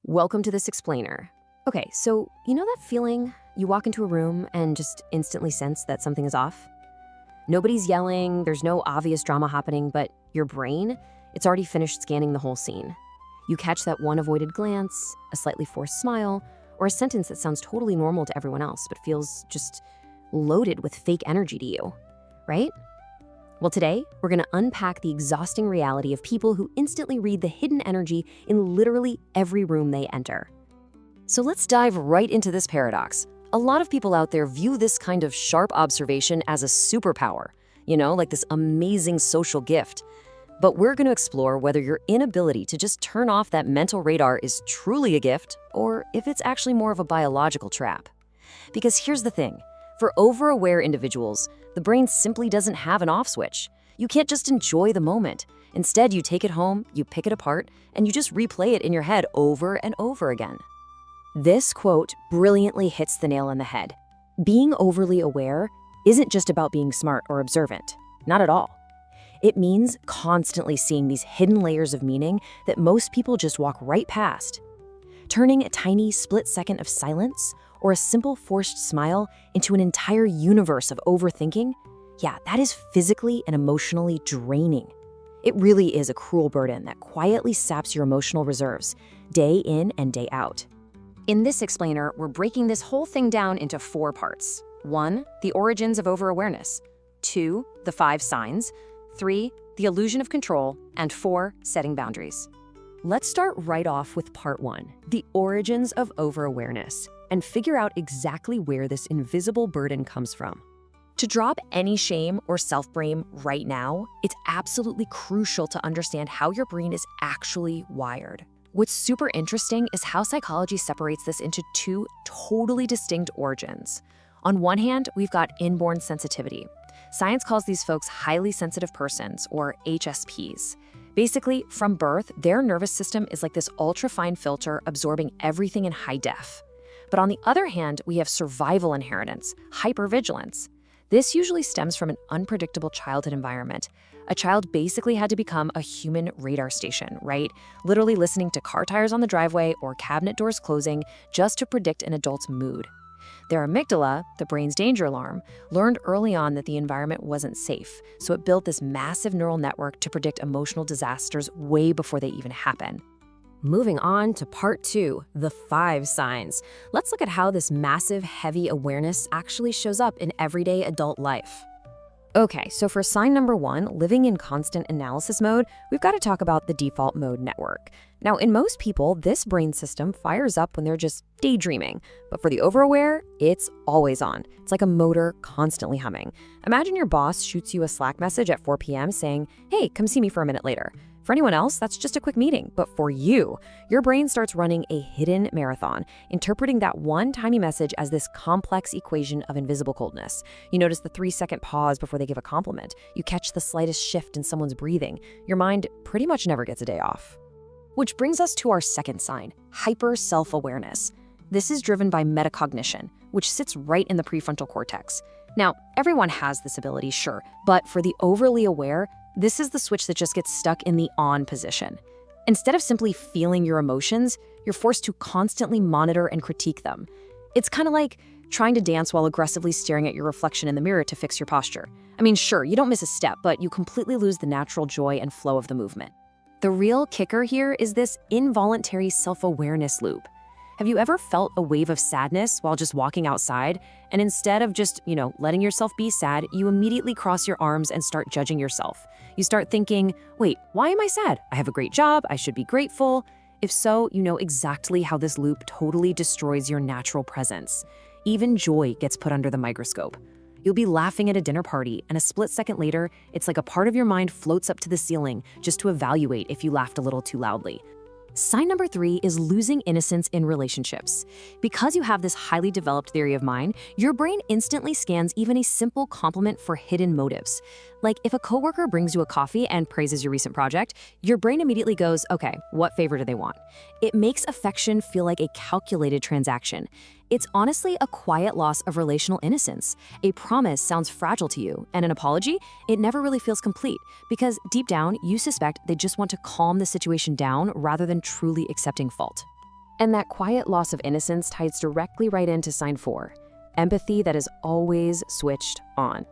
Welcome to this explainer. Okay, so you know that feeling you walk into a room and just instantly sense that something is off? Nobody's yelling, there's no obvious drama happening, but your brain, it's already finished scanning the whole scene. You catch that one avoided glance, a slightly forced smile, or a sentence that sounds totally normal to everyone else but feels just loaded with fake energy to you, right? Well, today, we're gonna unpack the exhausting reality of people who instantly read the hidden energy in literally every room they enter. So let's dive right into this paradox. A lot of people out there view this kind of sharp observation as a superpower, like this amazing social gift. But we're gonna explore whether your inability to just turn off that mental radar is truly a gift, or if it's actually more of a biological trap. Because here's the thing. For over-aware individuals, the brain simply doesn't have an off switch. You can't just enjoy the moment. Instead, you take it home, you pick it apart, and you just replay it in your head over and over again. This quote brilliantly hits the nail on the head. Being overly aware isn't just about being smart or observant. Not at all. It means constantly seeing these hidden layers of meaning that most people just walk right past. Turning a tiny split second of silence or a simple forced smile into an entire universe of overthinking, that is physically and emotionally draining. It really is a cruel burden that quietly saps your emotional reserves, day in and day out. In this explainer, we're breaking this whole thing down into 4 parts. 1, the origins of overawareness. 2, the 5 signs. 3, the illusion of control. And 4, setting boundaries. Let's start right off with part 1, the origins of overawareness, and figure out exactly where this invisible burden comes from. To drop any shame or self-blame right now, it's absolutely crucial to understand how your brain is actually wired. What's super interesting is how psychology separates this into 2 totally distinct origins. On one hand, we've got inborn sensitivity. Science calls these folks highly sensitive persons, or HSPs. Basically, from birth, their nervous system is like this ultra-fine filter absorbing everything in high def. But on the other hand, we have survival inheritance, hypervigilance. This usually stems from an unpredictable childhood environment. A child basically had to become a human radar station, right? Literally listening to car tires on the driveway or cabinet doors closing just to predict an adult's mood. Their amygdala, the brain's danger alarm, learned early on that the environment wasn't safe, so it built this massive neural network to predict emotional disasters way before they even happen. Moving on to part 2, the 5 signs. Let's look at how this massive, heavy awareness actually shows up in everyday adult life. Okay, so for sign number 1, living in constant analysis mode, we've got to talk about the default mode network. Now, in most people, this brain system fires up when they're just daydreaming. But for the overaware, it's always on. It's like a motor constantly humming. Imagine your boss shoots you a Slack message at 4 p.m. saying, "Hey, come see me for a minute later." For anyone else, that's just a quick meeting. But for you, your brain starts running a hidden marathon, interpreting that one tiny message as this complex equation of invisible coldness. You notice the 3-second pause before they give a compliment. You catch the slightest shift in someone's breathing. Your mind pretty much never gets a day off. Which brings us to our second sign, hyper self-awareness. This is driven by metacognition, which sits right in the prefrontal cortex. Now, everyone has this ability, sure, but for the overly aware, this is the switch that just gets stuck in the on position. Instead of simply feeling your emotions, you're forced to constantly monitor and critique them. It's kind of like trying to dance while aggressively staring at your reflection in the mirror to fix your posture. I mean, sure, you don't miss a step, but you completely lose the natural joy and flow of the movement. The real kicker here is this involuntary self-awareness loop. Have you ever felt a wave of sadness while just walking outside? And instead of just, letting yourself be sad, you immediately cross your arms and start judging yourself. You start thinking, wait, why am I sad? I have a great job, I should be grateful. If so, you know exactly how this loop totally destroys your natural presence. Even joy gets put under the microscope. You'll be laughing at a dinner party, and a split second later, it's like a part of your mind floats up to the ceiling just to evaluate if you laughed a little too loudly. Sign number 3 is losing innocence in relationships. Because you have this highly developed theory of mind, your brain instantly scans even a simple compliment for hidden motives. Like if a coworker brings you a coffee and praises your recent project, your brain immediately goes, okay, what favor do they want? It makes affection feel like a calculated transaction. It's honestly a quiet loss of relational innocence. A promise sounds fragile to you, and an apology, it never really feels complete, because deep down, you suspect they just want to calm the situation down rather than truly accepting fault. And that quiet loss of innocence ties directly right into sign 4, empathy that is always switched on.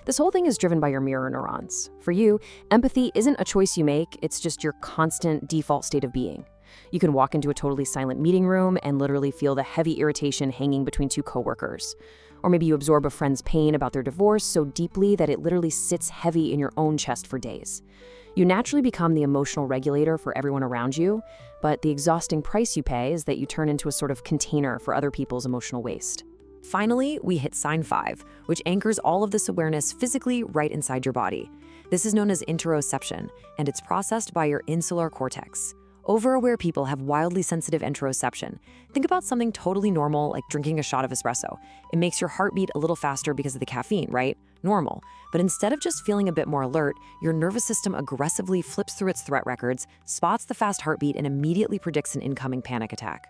This whole thing is driven by your mirror neurons. For you, empathy isn't a choice you make, it's just your constant default state of being. You can walk into a totally silent meeting room and literally feel the heavy irritation hanging between two coworkers. Or maybe you absorb a friend's pain about their divorce so deeply that it literally sits heavy in your own chest for days. You naturally become the emotional regulator for everyone around you, but the exhausting price you pay is that you turn into a sort of container for other people's emotional waste. Finally, we hit sign 5, which anchors all of this awareness physically right inside your body. This is known as interoception, and it's processed by your insular cortex. Overaware people have wildly sensitive interoception. Think about something totally normal, like drinking a shot of espresso. It makes your heart beat a little faster because of the caffeine, right? Normal. But instead of just feeling a bit more alert, your nervous system aggressively flips through its threat records, spots the fast heartbeat, and immediately predicts an incoming panic attack.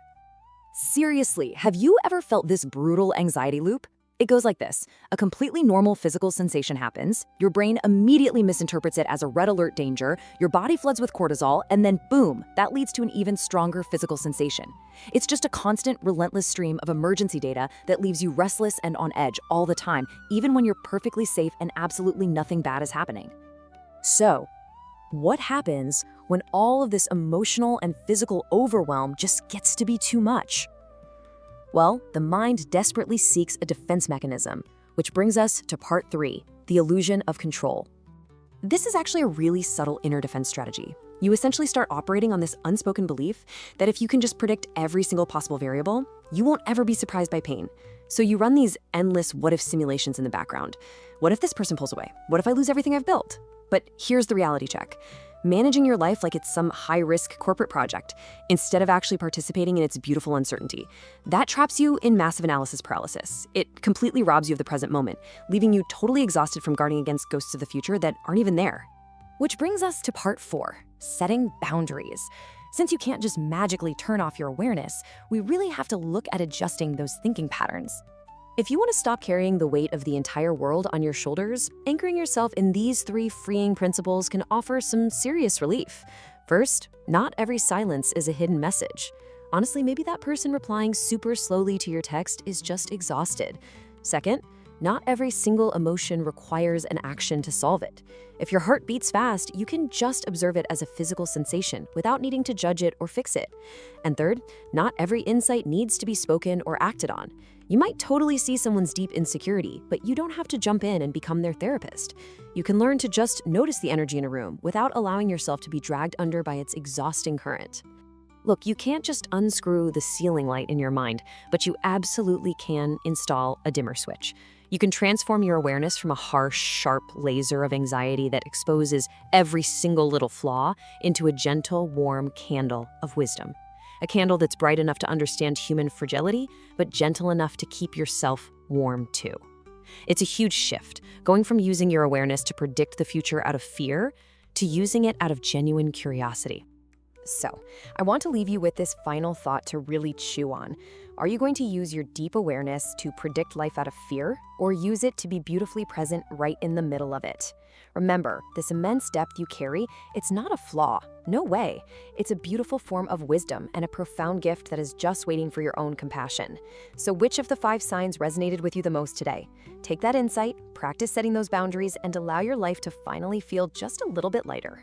Seriously, have you ever felt this brutal anxiety loop? It goes like this. A completely normal physical sensation happens, your brain immediately misinterprets it as a red alert danger, your body floods with cortisol, and then boom, that leads to an even stronger physical sensation. It's just a constant, relentless stream of emergency data that leaves you restless and on edge all the time, even when you're perfectly safe and absolutely nothing bad is happening. So, what happens when all of this emotional and physical overwhelm just gets to be too much? Well, the mind desperately seeks a defense mechanism, which brings us to part 3, the illusion of control. This is actually a really subtle inner defense strategy. You essentially start operating on this unspoken belief that if you can just predict every single possible variable, you won't ever be surprised by pain. So you run these endless what-if simulations in the background. What if this person pulls away? What if I lose everything I've built? But here's the reality check. Managing your life like it's some high-risk corporate project, instead of actually participating in its beautiful uncertainty. That traps you in massive analysis paralysis. It completely robs you of the present moment, leaving you totally exhausted from guarding against ghosts of the future that aren't even there. Which brings us to part 4, setting boundaries. Since you can't just magically turn off your awareness, we really have to look at adjusting those thinking patterns. If you want to stop carrying the weight of the entire world on your shoulders, anchoring yourself in these 3 freeing principles can offer some serious relief. First, not every silence is a hidden message. Honestly, maybe that person replying super slowly to your text is just exhausted. Second, not every single emotion requires an action to solve it. If your heart beats fast, you can just observe it as a physical sensation without needing to judge it or fix it. And third, not every insight needs to be spoken or acted on. You might totally see someone's deep insecurity, but you don't have to jump in and become their therapist. You can learn to just notice the energy in a room without allowing yourself to be dragged under by its exhausting current. Look, you can't just unscrew the ceiling light in your mind, but you absolutely can install a dimmer switch. You can transform your awareness from a harsh, sharp laser of anxiety that exposes every single little flaw into a gentle, warm candle of wisdom. A candle that's bright enough to understand human fragility, but gentle enough to keep yourself warm too. It's a huge shift, going from using your awareness to predict the future out of fear to using it out of genuine curiosity. So, I want to leave you with this final thought to really chew on. Are you going to use your deep awareness to predict life out of fear, or use it to be beautifully present right in the middle of it? Remember, this immense depth you carry, it's not a flaw. No way. It's a beautiful form of wisdom and a profound gift that is just waiting for your own compassion. So which of the 5 signs resonated with you the most today? Take that insight, practice setting those boundaries, and allow your life to finally feel just a little bit lighter.